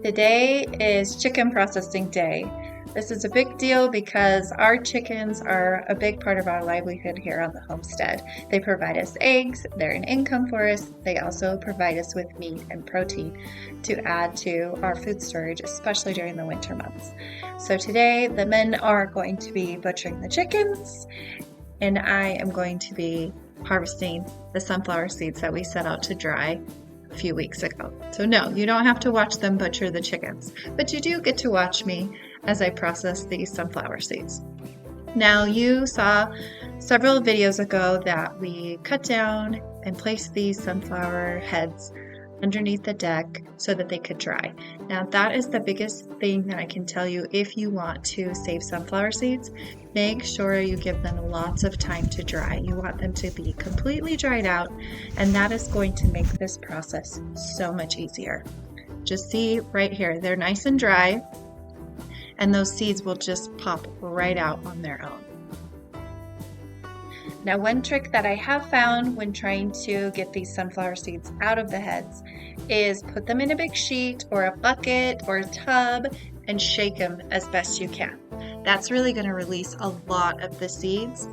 Today is chicken processing day. This is a big deal because our chickens are a big part of our livelihood here on the homestead. They provide us eggs, they're an income for us. They also provide us with meat and protein to add to our food storage, especially during the winter months. So today the men are going to be butchering the chickens and I am going to be harvesting the sunflower seeds that we set out to dry a few weeks ago. So no, you don't have to watch them butcher the chickens, but you do get to watch me as I process these sunflower seeds. Now you saw several videos ago that we cut down and placed these sunflower heads underneath the deck so that they could dry. Now that is the biggest thing that I can tell you if you want to save sunflower seeds. Make sure you give them lots of time to dry. You want them to be completely dried out, and that is going to make this process so much easier. Just see right here, they're nice and dry, and those seeds will just pop right out on their own. Now, one trick that I have found when trying to get these sunflower seeds out of the heads is put them in a big sheet or a bucket or a tub and shake them as best you can. That's really going to release a lot of the seeds.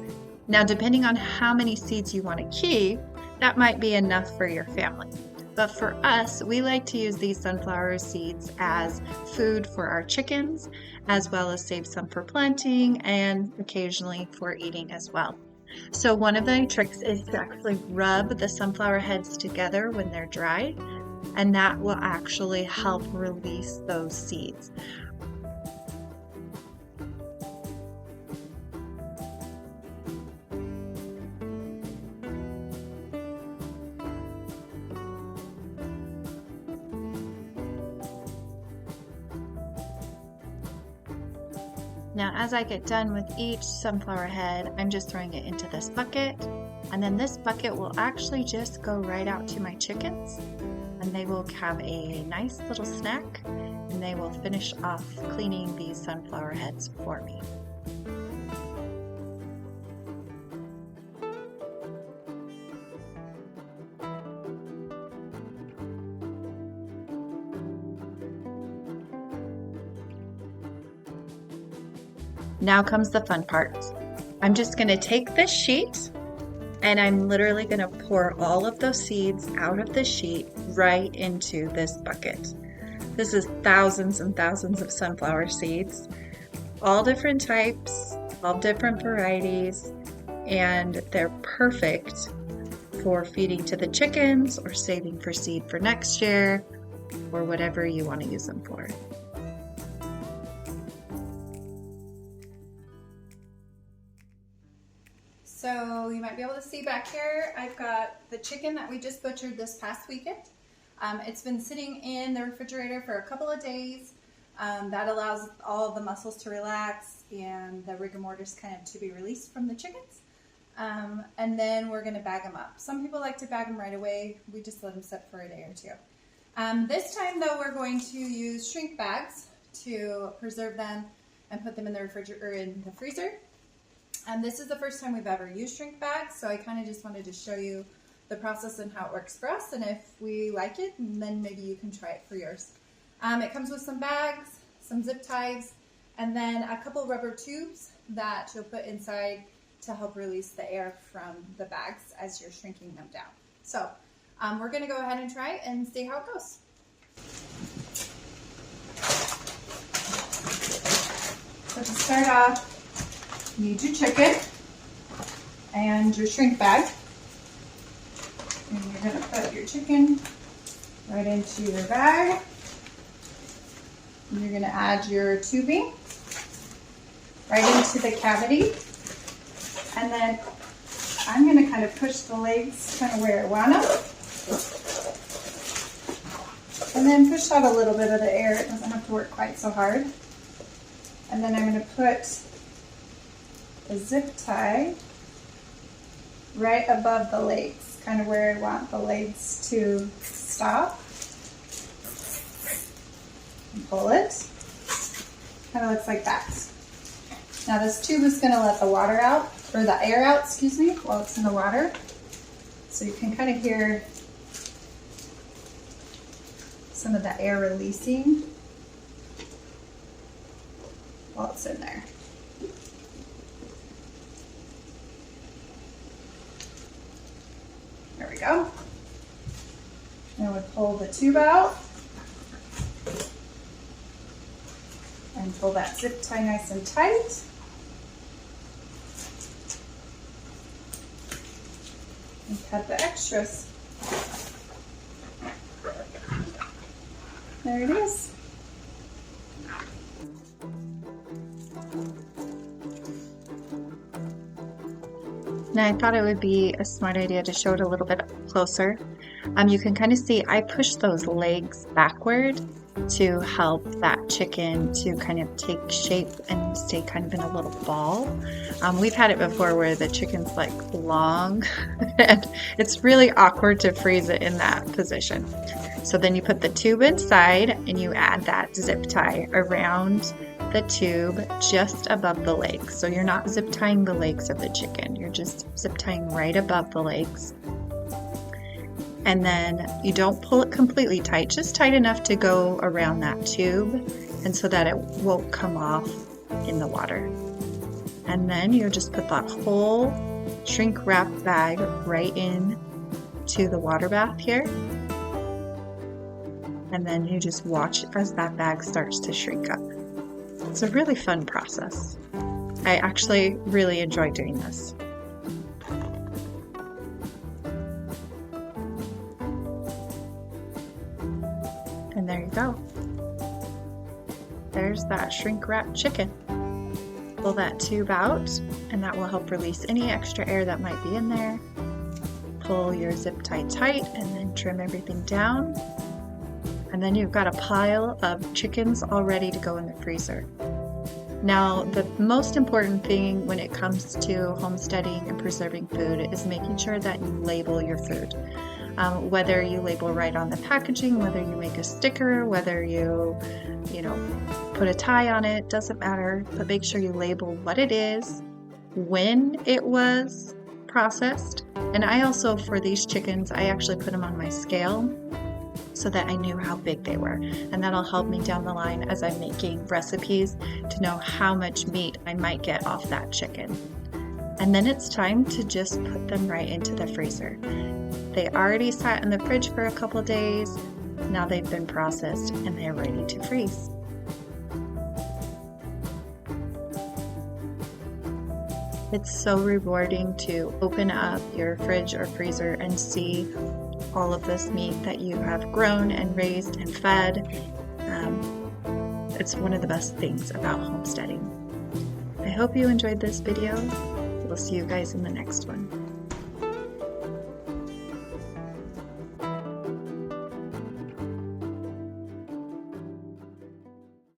Now, depending on how many seeds you want to keep, that might be enough for your family. But for us, we like to use these sunflower seeds as food for our chickens, as well as save some for planting and occasionally for eating as well. So one of the tricks is to actually rub the sunflower heads together when they're dry, and that will actually help release those seeds. Now, as I get done with each sunflower head, I'm just throwing it into this bucket, and then this bucket will actually just go right out to my chickens, and they will have a nice little snack, and they will finish off cleaning these sunflower heads for me. Now comes the fun part. I'm just going to take this sheet and I'm literally going to pour all of those seeds out of the sheet right into this bucket. This is thousands and thousands of sunflower seeds, all different types, all different varieties, and they're perfect for feeding to the chickens or saving for seed for next year or whatever you want to use them for. So you might be able to see back here, I've got the chicken that we just butchered this past weekend. It's been sitting in the refrigerator for a couple of days. That allows all of the muscles to relax and the rigor mortis kind of to be released from the chickens. And then we're going to bag them up. Some people like to bag them right away. We just let them sit for a day or two. This time though, we're going to use shrink bags to preserve them and put them in the refrigerator or in the freezer. And this is the first time we've ever used shrink bags, so I kind of just wanted to show you the process and how it works for us, and if we like it, then maybe you can try it for yours. It comes with some bags, some zip ties, and then a couple rubber tubes that you'll put inside to help release the air from the bags as you're shrinking them down. So we're going to go ahead and try it and see how it goes. So to start off, you need your chicken and your shrink bag. And you're going to put your chicken right into your bag. And you're going to add your tubing right into the cavity. And then I'm going to kind of push the legs kind of where I want them. And then push out a little bit of the air. It doesn't have to work quite so hard. And then I'm going to put a zip tie right above the legs, kind of where I want the legs to stop. and pull it. Kind of looks like that. Now this tube is going to let the water out, or the air out, excuse me, while it's in the water. So you can kind of hear some of the air releasing while it's in there. There we go. Now we pull the tube out and pull that zip tie nice and tight. And cut the extras. There it is. Now I thought it would be a smart idea to show it a little bit closer. You can kind of see I pushed those legs backward to help that chicken to kind of take shape and stay kind of in a little ball. We've had it before where the chicken's like long and it's really awkward to freeze it in that position. So then you put the tube inside and you add that zip tie around the tube just above the legs. So you're not zip tying the legs of the chicken, you're just zip tying right above the legs. And then you don't pull it completely tight, just tight enough to go around that tube and so that it won't come off in the water. And then you just put that whole shrink wrap bag right in to the water bath here. And then you just watch as that bag starts to shrink up. It's a really fun process. I actually really enjoy doing this. And there you go. There's that shrink wrap chicken. Pull that tube out and that will help release any extra air that might be in there. Pull your zip tie tight and then trim everything down. And then you've got a pile of chickens all ready to go in the freezer. Now, the most important thing when it comes to homesteading and preserving food is making sure that you label your food. Whether you label right on the packaging, whether you make a sticker, whether you put a tie on it, doesn't matter, but make sure you label what it is, when it was processed. And I also, for these chickens, I actually put them on my scale so that I knew how big they were. And that'll help me down the line as I'm making recipes to know how much meat I might get off that chicken. And then it's time to just put them right into the freezer. They already sat in the fridge for a couple days. Now they've been processed and they're ready to freeze. It's so rewarding to open up your fridge or freezer and see all of this meat that you have grown and raised and fed. It's one of the best things about homesteading. I hope you enjoyed this video. We'll see you guys in the next one.